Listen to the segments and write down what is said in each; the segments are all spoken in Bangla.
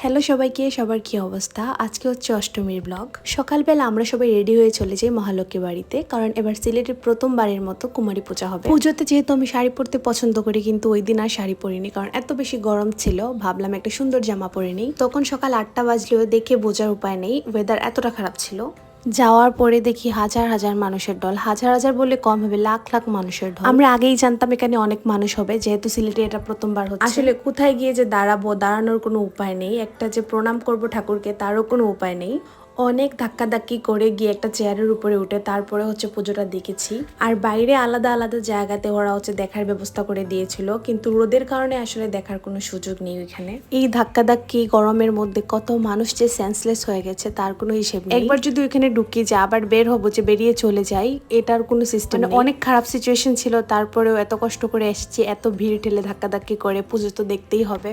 হ্যালো সবাইকে, সবার কি অবস্থা? আজকে হচ্ছে অষ্টমীর ব্লগ। সকালবেলা আমরা সবাই রেডি হয়ে চলে যাই মহালক্ষ্মী বাড়িতে, কারণ এবার সিলেটের প্রথমবারের মতো কুমারী পূজা হবে। পুজোতে যেহেতু আমি শাড়ি পরতে পছন্দ করি, কিন্তু ওই দিন আর শাড়ি পরিনি, কারণ এত বেশি গরম ছিল। ভাবলাম একটা সুন্দর জামা পরে নিই। তখন সকাল 8টা বাজলেও দেখে বোঝার উপায় নেই, ওয়েদার এতটা খারাপ ছিল। যাওয়ার পরে দেখি হাজার হাজার মানুষের ঢল, হাজার হাজার বললে কম হবে, লাখ লাখ মানুষের ঢল। আমরা আগেই জানতাম এখানে অনেক মানুষ হবে, যেহেতু সিলেটে এটা প্রথমবার হচ্ছে। আসলে কোথায় গিয়ে যে দাঁড়াবো, দাঁড়ানোর কোনো উপায় নেই, একটা যে প্রণাম করব ঠাকুরকে তারও কোনো উপায় নেই। অনেক ধাক্কাধাক্কি করে গিয়ে একটা চেয়ারের উপরে উঠে তারপরে হচ্ছে পুজোটা দেখেছি। আর বাইরে আলাদা আলাদা জায়গাতে ওরা হচ্ছে দেখার ব্যবস্থা করে দিয়েছিল, কিন্তু রোদের কারণে আসলে দেখার কোনো সুযোগ নেই ওইখানে। এই ধাক্কাধাক্কি গরমের মধ্যে কত মানুষ যে সেন্সলেস হয়ে গেছে তার কোনো হিসেব নেই। একবার যদি ওইখানে ঢুকি যে আবার বের হবো, যে বেরিয়ে চলে যাই, এটার কোনো সিস্টেম নেই। অনেক খারাপ সিচুয়েশন ছিল, তারপরেও এত কষ্ট করে এসেছি, এত ভিড় ঠেলে ধাক্কাধাক্কি করে, পুজো তো দেখতেই হবে।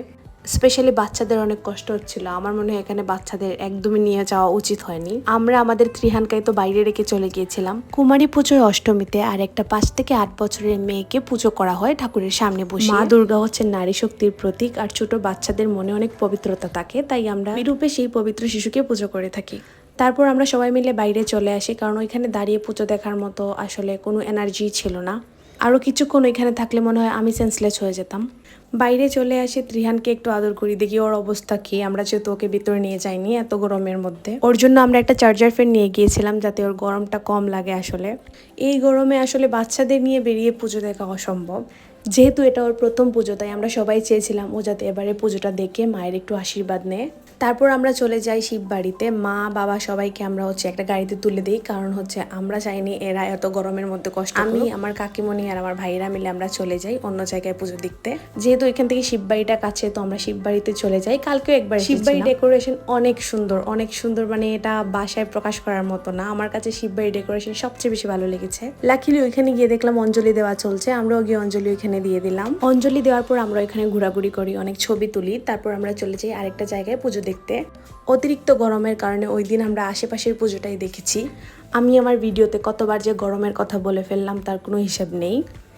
স্পেশালি বাচ্চাদের অনেক কষ্ট হচ্ছিল। আমার মনে হয় এখানে বাচ্চাদের একদমই নিয়ে যাওয়া উচিত হয়নি। আমরা আমাদের ত্রিহানকাই তো বাইরে রেখে চলে গিয়েছিলাম। কুমারী পুজোর অষ্টমীতে আর একটা 5 থেকে 8 বছরের মেয়েকে পুজো করা হয় ঠাকুরের সামনে বসে। মা দুর্গা হচ্ছেন নারী শক্তির প্রতীক, আর ছোট বাচ্চাদের মনে অনেক পবিত্রতা থাকে, তাই আমরা বিরূপে সেই পবিত্র শিশুকে পুজো করে থাকি। তারপর আমরা সবাই মিলে বাইরে চলে আসি, কারণ ওইখানে দাঁড়িয়ে পুজো দেখার মতো আসলে কোনো এনার্জি ছিল না। আরও কিছুক্ষণ ওইখানে থাকলে মনে হয় আমি সেন্সলেস হয়ে যেতাম। বাইরে চলে আসে, ত্রিহানকে একটু আদর করি, দেখি ওর অবস্থা কি। আমরা যেহেতু ওকে ভিতরে নিয়ে যাইনি এত গরমের মধ্যে, ওর জন্য আমরা একটা চার্জার ফ্যান নিয়ে গিয়েছিলাম, যাতে ওর গরমটা কম লাগে। আসলে এই গরমে আসলে বাচ্চাদের নিয়ে বেরিয়ে পুজো দেখা অসম্ভব। যেহেতু এটা ওর প্রথম পুজো, তাই আমরা সবাই চেয়েছিলাম ও যাতে এবারে পুজোটা দেখে মায়ের একটু আশীর্বাদ নেয়। তারপর আমরা চলে যাই শিব বাড়িতে। মা বাবা সবাইকে আমরা হচ্ছে একটা গাড়িতে তুলে দিই, কারণ হচ্ছে আমরা চাইনি এরা এত গরমের মধ্যে কষ্ট। আমি, আমার কাকিমণি আর আমার ভাইরা মিলে আমরা চলে যাই অন্য জায়গায় পুজো দেখতে। যেহেতু এখান থেকে শিব বাড়িটা কাছে, তো আমরা শিব বাড়িতে চলে যাই। কালকেও একবার শিব বাড়ি ডেকোরেশন অনেক সুন্দর, অনেক সুন্দর, মানে এটা বাসায় প্রকাশ করার মতো না। আমার কাছে শিব বাড়ি ডেকোরেশন সবচেয়ে বেশি ভালো লেগেছে। লাকিলি ওইখানে গিয়ে দেখলাম অঞ্জলি দেওয়া চলছে, আমরাও গিয়ে অঞ্জলি ওইখানে দিয়ে দিলাম। অঞ্জলি দেওয়ার পর আমরা এখানে ঘোরাঘুরি করি, অনেক ছবি তুলি, তারপর আমরা চলে যাই আরেকটা জায়গায় পুজো দেখতে। অতিরিক্ত গরমের কারণে ওই দিন আমরা আশেপাশের পুজোটাই দেখেছি। আমি আমার ভিডিওতে কতবার যে গরমের কথা বলে ফেললাম তার কোনো হিসাব নেই,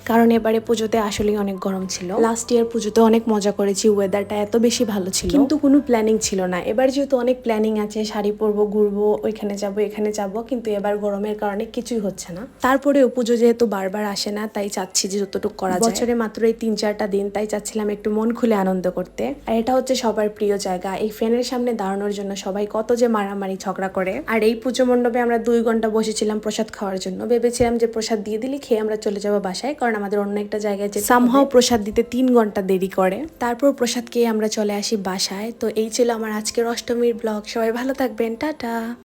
কারণ এবারে পুজোতে আসলেই অনেক গরম ছিল। লাস্ট ইয়ার পুজোতে অনেক মজা করেছি, ওয়েদারটা এত বেশি ভালো ছিল, কিন্তু কোনো প্ল্যানিং ছিল না। এবার যেহেতু অনেক প্ল্যানিং আছে, শাড়ি পরবো, ঘুরবো, ওইখানে যাব এখানে যাব, কিন্তু এবার গরমের কারণে কিছুই হচ্ছে না। তারপরেও পুজো যেহেতু বারবার আসে না, তাই চাচ্ছি যে যতটুকু করা যায়। বছরে মাত্র এই 3-4টা দিন, তাই চাচ্ছিলাম একটু মন খুলে আনন্দ করতে। আর এটা হচ্ছে সবার প্রিয় জায়গা। এই ফ্যানের সামনে দাঁড়ানোর জন্য সবাই কত যে মারামারি ঝগড়া করে। আর এই পুজো মণ্ডপে আমরা 2 ঘন্টা বসেছিলাম প্রসাদ খাওয়ার জন্য। ভেবেছিলাম যে প্রসাদ দিয়ে দিলে খেয়ে আমরা চলে যাবো বাসায়, কারণ আমাদের অন্য একটা জায়গায় যে সামহাও প্রসাদ দিতে 3 ঘন্টা দেরি করে। তারপর প্রসাদ খেয়ে আমরা চলে আসি বাসায়। তো এই ছিল আমার আজকের অষ্টমীর ব্লগ। সবাই ভালো থাকবেন, টাটা।